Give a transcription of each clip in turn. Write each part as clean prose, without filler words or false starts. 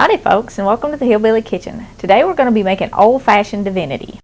Howdy folks, and welcome to the Hillbilly Kitchen. Today we're going to be making old-fashioned Divinity.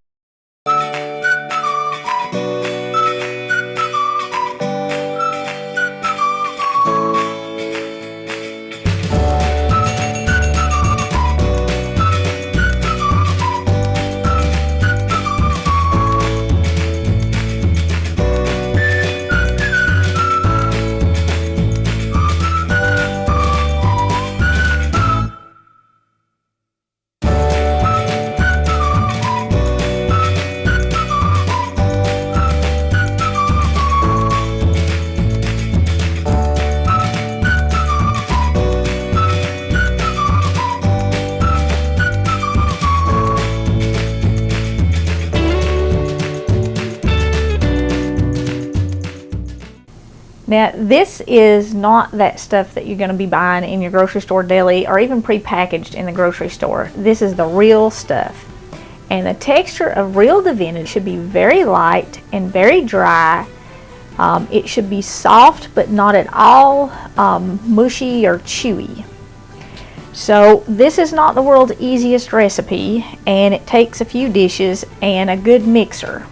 Now, this is not that stuff that you're going to be buying in your grocery store deli or even pre-packaged in the grocery store. This is the real stuff. And the texture of real Divinity should be very light and very dry. It should be soft but not at all mushy or chewy. So this is not the world's easiest recipe, and it takes a few dishes and a good mixer.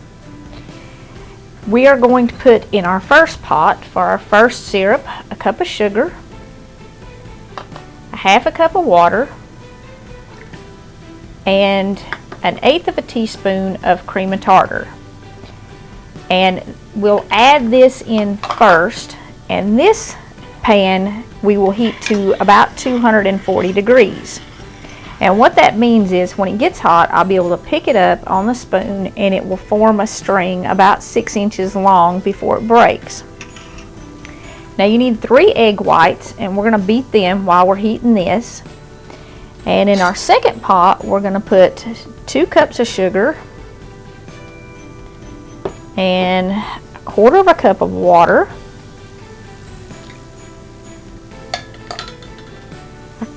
We are going to put in our first pot for our first syrup a cup of sugar, a half a cup of water, and 1/8 of a teaspoon of cream of tartar. And we'll add this in first, and this pan we will heat to about 240 degrees. And what that means is when it gets hot, I'll be able to pick it up on the spoon and it will form a string about 6 inches long before it breaks. Now you need 3 egg whites, and we're going to beat them while we're heating this. And in our second pot, we're going to put 2 cups of sugar and 1/4 cup of water,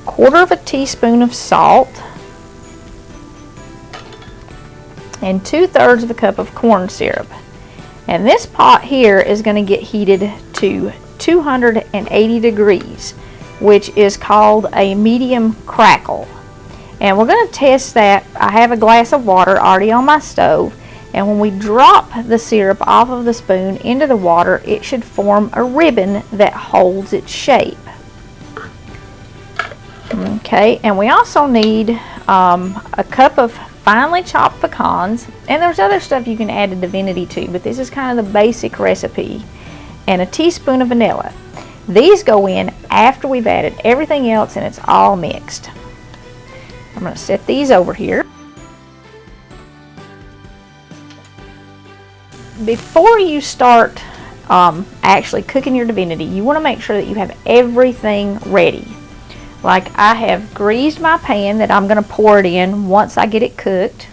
1/4 teaspoon of salt, and 2/3 cup of corn syrup. And this pot here is going to get heated to 280 degrees, which is called a medium crackle. And we're going to test that. I have a glass of water already on my stove, and when we drop the syrup off of the spoon into the water, it should form a ribbon that holds its shape. Okay, and we also need a cup of finely chopped pecans, and there's other stuff you can add to Divinity too, but this is kind of the basic recipe, and a teaspoon of vanilla. These go in after we've added everything else and it's all mixed. I'm going to set these over here. Before you start actually cooking your Divinity, you want to make sure that you have everything ready. Like, I have greased my pan that I'm going to pour it in once I get it cooked.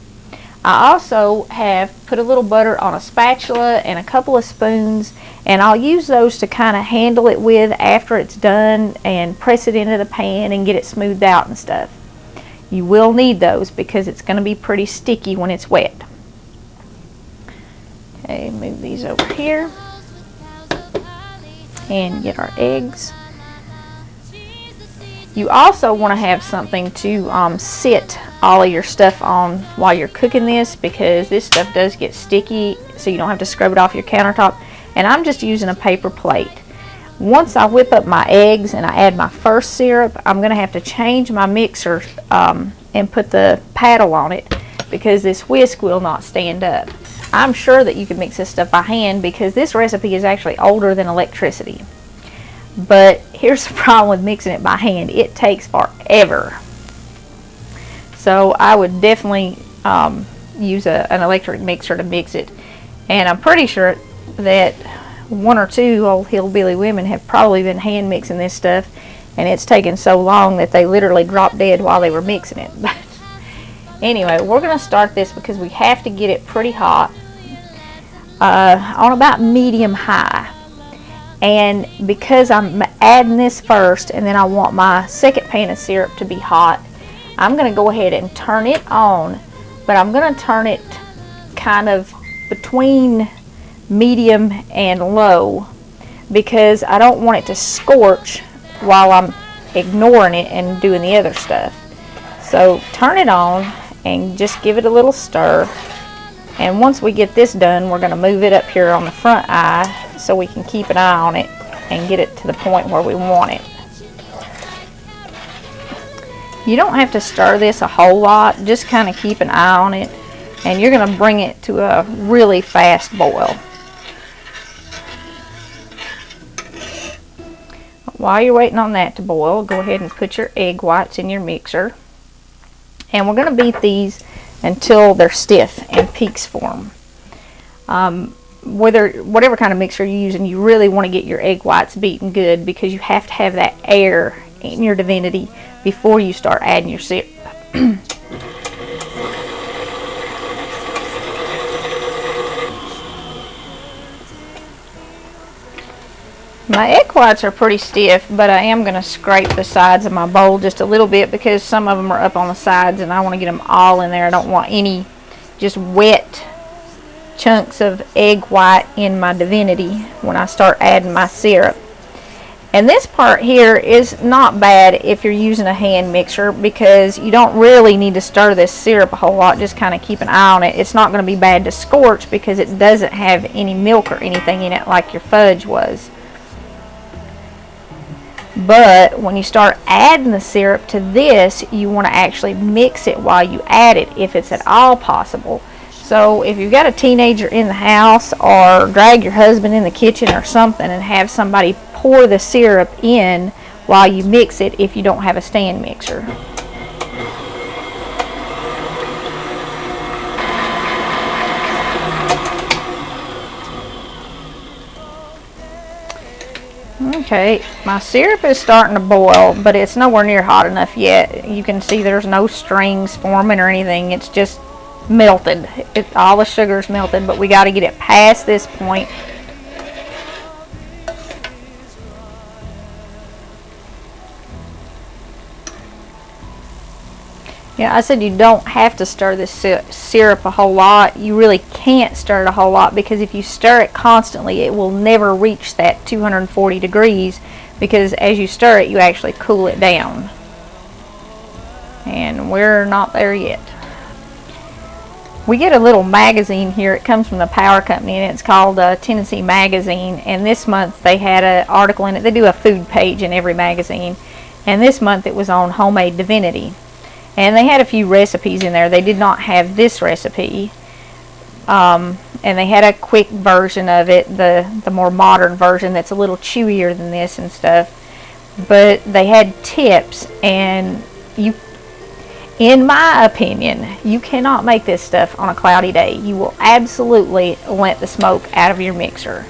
I also have put a little butter on a spatula and a couple of spoons, and I'll use those to kind of handle it with after it's done and press it into the pan and get it smoothed out and stuff. You will need those because it's going to be pretty sticky when it's wet. Okay, move these over here and get our eggs. You also want to have something to sit all of your stuff on while you're cooking this, because this stuff does get sticky, so you don't have to scrub it off your countertop. And I'm just using a paper plate. Once I whip up my eggs and I add my first syrup, I'm going to have to change my mixer and put the paddle on it, because this whisk will not stand up. I'm sure that you can mix this stuff by hand, because this recipe is actually older than electricity. But here's the problem with mixing it by hand: it takes forever. So I would definitely use an electric mixer to mix it. And I'm pretty sure that 1 or 2 old hillbilly women have probably been hand mixing this stuff, and it's taken so long that they literally dropped dead while they were mixing it. But anyway, we're going to start this because we have to get it pretty hot on about medium high. And because I'm adding this first and then I want my second pan of syrup to be hot, I'm going to go ahead and turn it on, but I'm going to turn it kind of between medium and low, because I don't want it to scorch while I'm ignoring it and doing the other stuff. So turn it on and just give it a little stir. And once we get this done, we're going to move it up here on the front eye so we can keep an eye on it and get it to the point where we want it. You don't have to stir this a whole lot, just kind of keep an eye on it, and you're going to bring it to a really fast boil. While you're waiting on that to boil, go ahead and put your egg whites in your mixer. And we're going to beat these until they're stiff and peaks form. Whatever kind of mixer you're using, you really want to get your egg whites beaten good, because you have to have that air in your Divinity before you start adding your syrup. My egg whites are pretty stiff, but I am going to scrape the sides of my bowl just a little bit, because some of them are up on the sides and I want to get them all in there. I don't want any just wet chunks of egg white in my Divinity when I start adding my syrup. And this part here is not bad if you're using a hand mixer, because you don't really need to stir this syrup a whole lot. Just kind of keep an eye on it. It's not going to be bad to scorch because it doesn't have any milk or anything in it like your fudge was. But when you start adding the syrup to this, you want to actually mix it while you add it, if it's at all possible. So if you've got a teenager in the house, or drag your husband in the kitchen or something and have somebody pour the syrup in while you mix it, if you don't have a stand mixer. Okay, my syrup is starting to boil, but it's nowhere near hot enough yet. You can see there's no strings forming or anything. It's just melted. All the sugar's melted, but we got to get it past this point. Yeah, I said you don't have to stir this syrup a whole lot. You really can't stir it a whole lot, because if you stir it constantly, it will never reach that 240 degrees, because as you stir it, you actually cool it down. And we're not there yet. We get a little magazine here. It comes from the power company, and it's called Tennessee Magazine. And this month they had an article in it. They do a food page in every magazine. And this month it was on homemade Divinity. And they had a few recipes in there. They did not have this recipe. And they had a quick version of it, the more modern version that's a little chewier than this and stuff. But they had tips, and in my opinion, you cannot make this stuff on a cloudy day. You will absolutely let the smoke out of your mixer.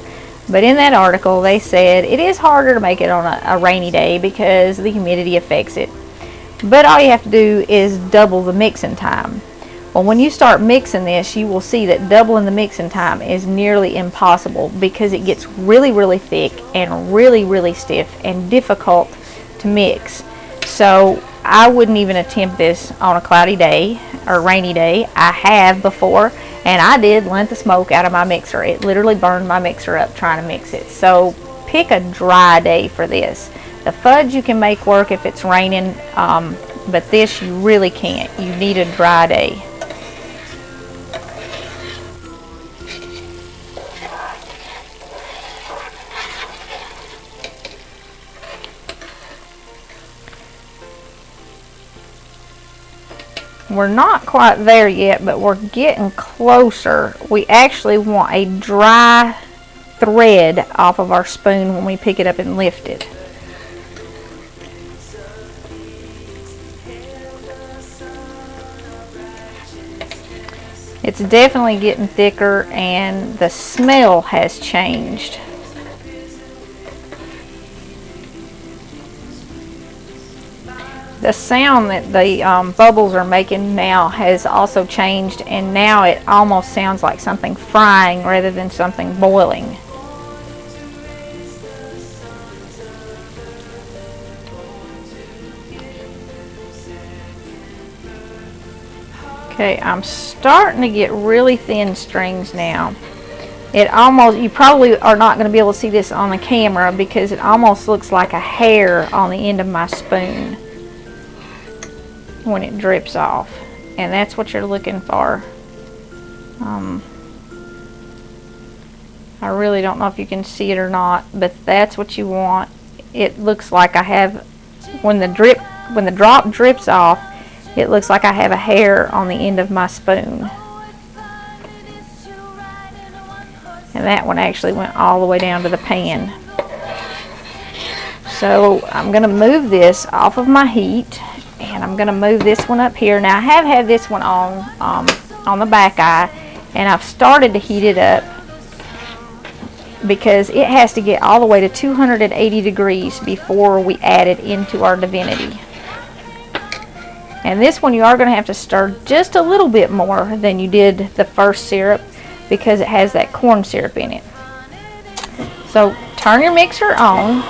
But in that article, they said it is harder to make it on a rainy day because the humidity affects it. But all you have to do is double the mixing time. Well, when you start mixing this, you will see that doubling the mixing time is nearly impossible, because it gets really, really thick and really, really stiff and difficult to mix. So I wouldn't even attempt this on a cloudy day or rainy day. I have before, and I did let the smoke out of my mixer. It literally burned my mixer up trying to mix it. So pick a dry day for this. The fudge you can make work if it's raining, but this you really can't. You need a dry day. We're not quite there yet, but we're getting closer. We actually want a dry thread off of our spoon when we pick it up and lift it. It's definitely getting thicker, and the smell has changed. The sound that the bubbles are making now has also changed, and now it almost sounds like something frying rather than something boiling. Okay, I'm starting to get really thin strings now. It almost, you probably are not going to be able to see this on the camera, because it almost looks like a hair on the end of my spoon. when it drips off, and that's what you're looking for. I really don't know if you can see it or not, but that's what you want. It looks like I have, when the drop drips off, it looks like I have a hair on the end of my spoon. And that one actually went all the way down to the pan. So I'm going to move this off of my heat, and I'm going to move this one up here. Now I have had this one on the back eye, and I've started to heat it up because it has to get all the way to 280 degrees before we add it into our Divinity. And this one you are going to have to stir just a little bit more than you did the first syrup because it has that corn syrup in it. So turn your mixer on,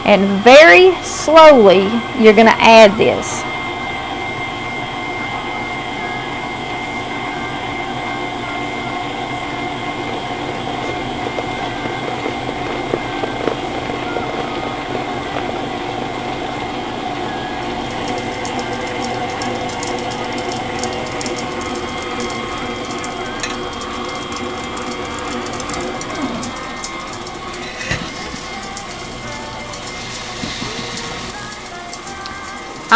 and very slowly you're going to add this.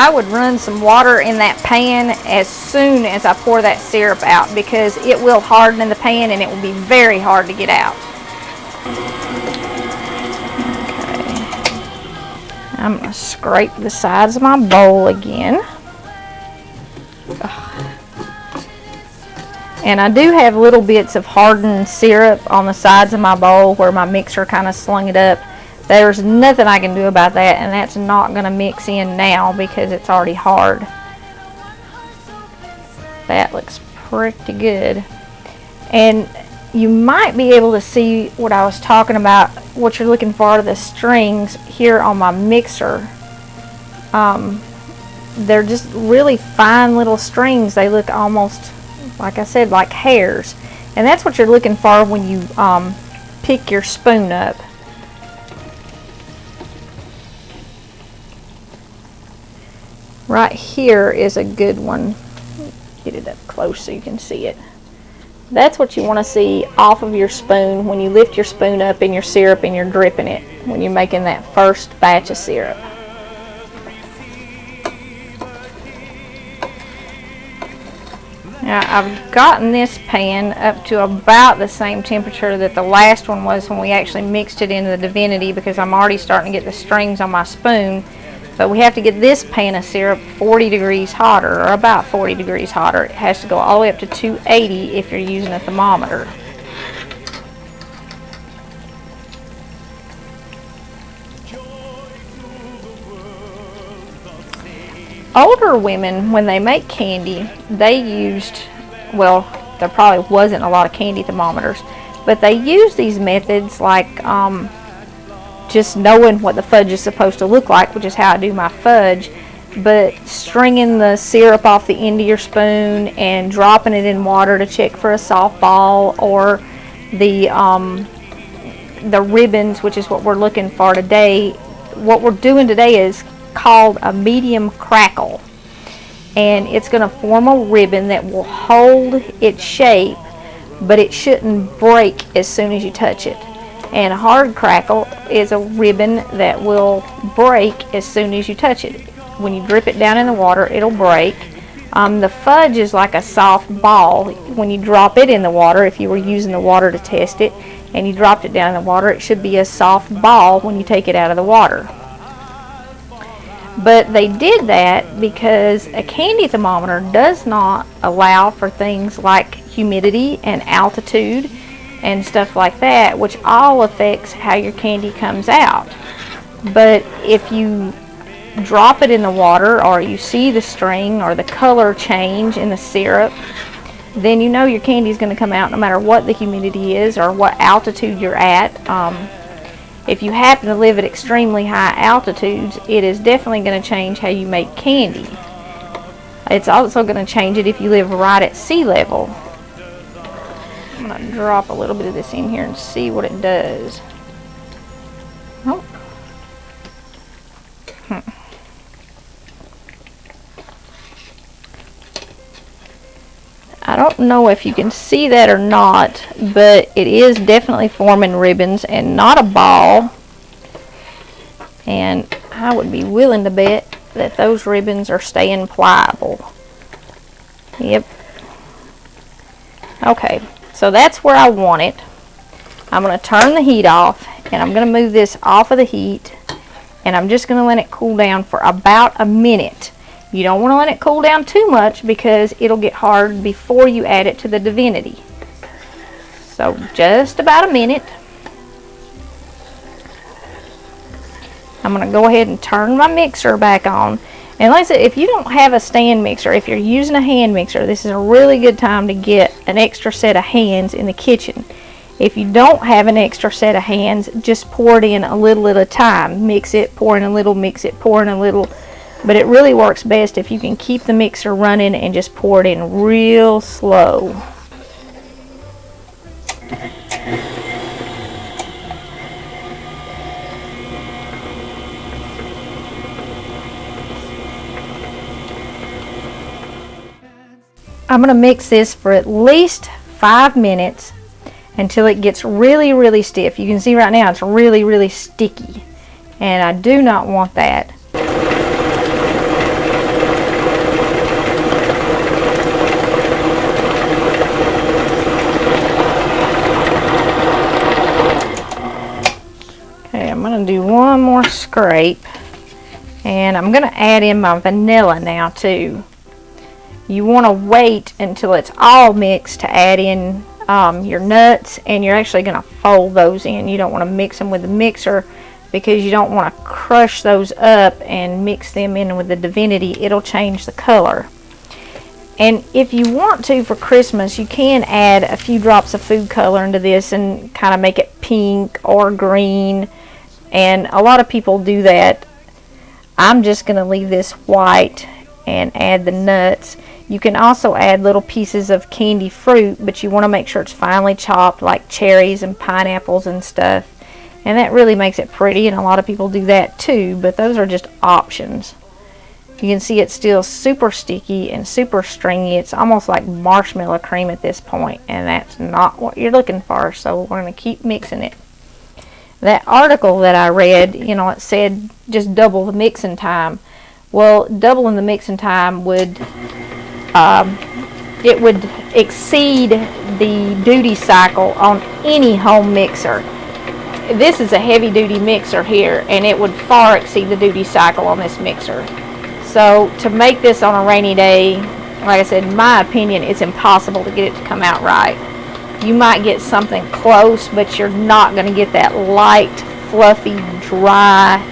I would run some water in that pan as soon as I pour that syrup out because it will harden in the pan and it will be very hard to get out. Okay. I'm going to scrape the sides of my bowl again. And I do have little bits of hardened syrup on the sides of my bowl where my mixer kind of slung it up. There's nothing I can do about that, and that's not going to mix in now because it's already hard. That looks pretty good. And you might be able to see what I was talking about, what you're looking for, the strings here on my mixer. They're just really fine little strings. They look almost, like I said, like hairs. And that's what you're looking for when you pick your spoon up. Right here is a good one. Get it up close so you can see it. That's what you want to see off of your spoon when you lift your spoon up in your syrup and you're dripping it when you're making that first batch of syrup. Now I've gotten this pan up to about the same temperature that the last one was when we actually mixed it into the Divinity because I'm already starting to get the strings on my spoon. But we have to get this pan of syrup 40 degrees hotter, or about 40 degrees hotter. It has to go all the way up to 280 if you're using a thermometer. Older women, when they make candy, they used, well, there probably wasn't a lot of candy thermometers, but they used these methods like just knowing what the fudge is supposed to look like, which is how I do my fudge, but stringing the syrup off the end of your spoon and dropping it in water to check for a soft ball, or the ribbons, which is what we're looking for today. What we're doing today is called a medium crackle, and it's going to form a ribbon that will hold its shape, but it shouldn't break as soon as you touch it. And a hard crackle is a ribbon that will break as soon as you touch it. When you drip it down in the water, it'll break. The fudge is like a soft ball. When you drop it in the water, if you were using the water to test it, and you dropped it down in the water, it should be a soft ball when you take it out of the water. But they did that because a candy thermometer does not allow for things like humidity and altitude and stuff like that, which all affects how your candy comes out. But if you drop it in the water, or you see the string or the color change in the syrup, then you know your candy is going to come out no matter what the humidity is or what altitude you're at. If you happen to live at extremely high altitudes, it is definitely going to change how you make candy. It's also going to change it if you live right at sea level. I'm going to drop a little bit of this in here and see what it does. Oh. don't know if you can see that or not, but it is definitely forming ribbons and not a ball. And I would be willing to bet that those ribbons are staying pliable. Yep. Okay, so that's where I want it. I'm going to turn the heat off, and I'm going to move this off of the heat, and I'm just going to let it cool down for about a minute. You don't want to let it cool down too much because it'll get hard before you add it to the Divinity. So just about a minute. I'm going to go ahead and turn my mixer back on. And like I said, if you don't have a stand mixer, if you're using a hand mixer, this is a really good time to get an extra set of hands in the kitchen. If you don't have an extra set of hands, just pour it in a little at a time. Mix it, pour in a little, mix it, pour in a little. But it really works best if you can keep the mixer running and just pour it in real slow. I'm going to mix this for at least 5 minutes until it gets really, really stiff. You can see right now it's really, really sticky, and I do not want that. Okay, I'm going to do one more scrape, and I'm going to add in my vanilla now too. You want to wait until it's all mixed to add in your nuts, and you're actually going to fold those in. You don't want to mix them with the mixer because you don't want to crush those up and mix them in with the Divinity. It'll change the color. And if you want to, for Christmas, you can add a few drops of food color into this and kind of make it pink or green, and a lot of people do that. I'm just going to leave this white and add the nuts. You can also add little pieces of candy fruit, but you want to make sure it's finely chopped, like cherries and pineapples and stuff. And that really makes it pretty, and a lot of people do that too, but those are just options. You can see it's still super sticky and super stringy. It's almost like marshmallow cream at this point, and that's not what you're looking for, so we're going to keep mixing it. That article that I read, you know, it said just double the mixing time. Well, doubling the mixing time would it would exceed the duty cycle on any home mixer. This is a heavy duty mixer here, and it would far exceed the duty cycle on this mixer. So to make this on a rainy day, like I said, in my opinion, it's impossible to get it to come out right. You might get something close, but you're not going to get that light, fluffy, dry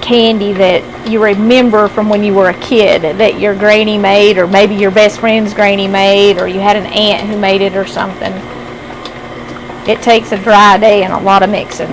candy that you remember from when you were a kid that your granny made, or maybe your best friend's granny made, or you had an aunt who made it or something. It takes a dry day and a lot of mixing.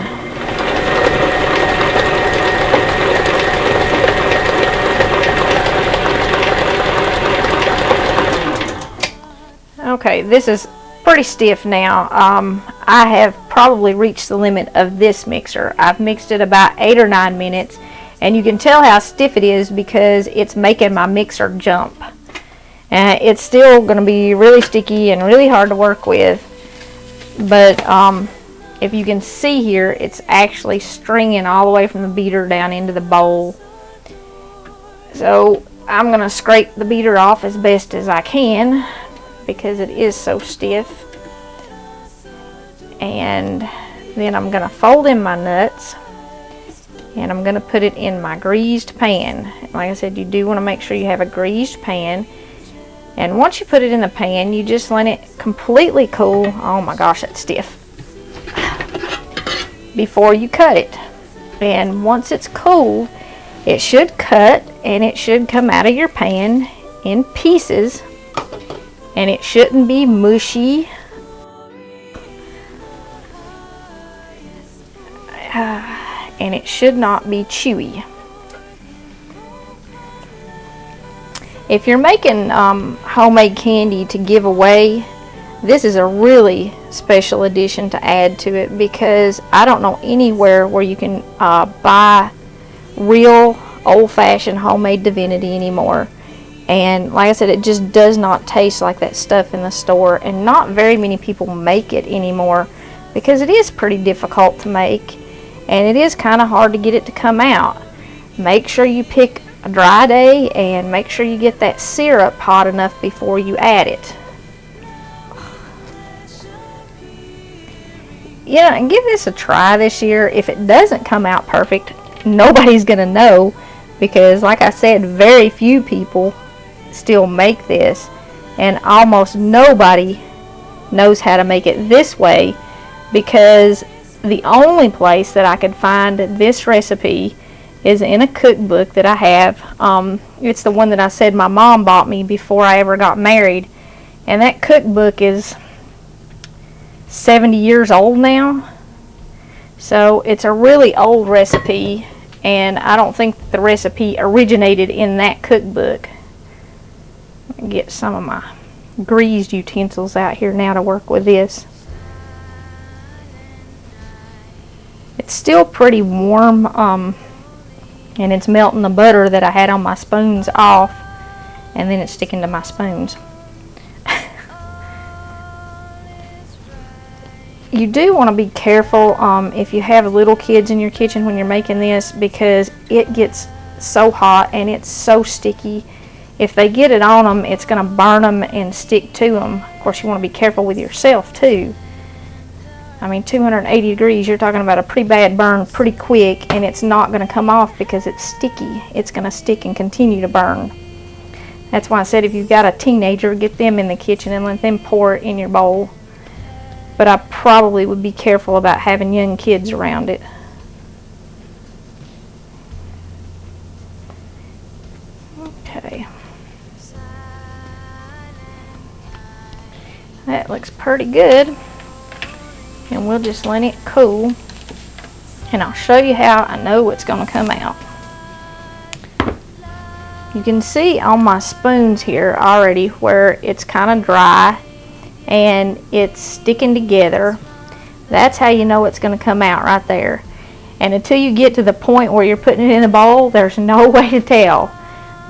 Okay, this is pretty stiff now. I have probably reached the limit of this mixer. I've mixed it about 8 or 9 minutes, and you can tell how stiff it is because it's making my mixer jump. It's still going to be really sticky and really hard to work with, but if you can see here, it's actually stringing all the way from the beater down into the bowl. So I'm going to scrape the beater off as best as I can because it is so stiff. And then I'm going to fold in my nuts, and I'm going to put it in my greased pan. Like I said, you do want to make sure you have a greased pan. And once you put it in the pan, you just let it completely cool. Oh my gosh, that's stiff. Before you cut it. And once it's cool, it should cut, and it should come out of your pan in pieces. And it shouldn't be mushy. And it should not be chewy. If you're making homemade candy to give away, this is a really special addition to add to it, because I don't know anywhere where you can buy real old-fashioned homemade Divinity anymore. And like I said, it just does not taste like that stuff in the store, and not very many people make it anymore because it is pretty difficult to make, and it is kind of hard to get it to come out. Make sure you pick a dry day, and make sure you get that syrup hot enough before you add it. Yeah, and give this a try this year. If it doesn't come out perfect, nobody's gonna know, because like I said, very few people still make this, and almost nobody knows how to make it this way, because the only place that I could find this recipe is in a cookbook that I have. It's the one that I said my mom bought me before I ever got married, and that cookbook is 70 years old now, so it's a really old recipe, and I don't think the recipe originated in that cookbook. Get some of my greased utensils out here now to work with this. It's still pretty warm, and it's melting the butter that I had on my spoons off, and then it's sticking to my spoons. You do want to be careful if you have little kids in your kitchen when you're making this, because it gets so hot and it's so sticky. If they get it on them, it's going to burn them and stick to them. Of course, you want to be careful with yourself too. I mean, 280 degrees, you're talking about a pretty bad burn pretty quick, and it's not going to come off because it's sticky. It's going to stick and continue to burn. That's why I said if you've got a teenager, get them in the kitchen and let them pour it in your bowl. But I probably would be careful about having young kids around it. Okay. That looks pretty good. And we'll just let it cool. And I'll show you how I know it's going to come out. You can see on my spoons here already where it's kind of dry and it's sticking together. That's how you know it's going to come out right there. And until you get to the point where you're putting it in a bowl, there's no way to tell.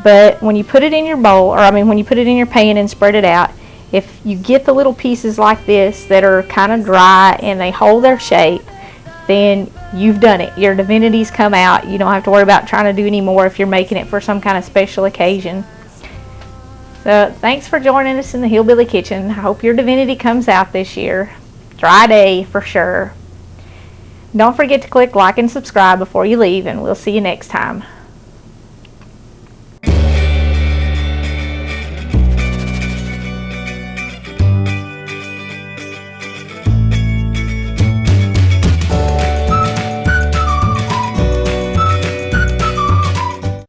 But when you put it in your bowl, or I mean when you put it in your pan and spread it out, if you get the little pieces like this that are kind of dry and they hold their shape, then you've done it. Your Divinity's come out. You don't have to worry about trying to do any more if you're making it for some kind of special occasion. So thanks for joining us in the Hillbilly Kitchen. I hope your Divinity comes out this year. Dry day for sure. Don't forget to click like and subscribe before you leave, and we'll see you next time.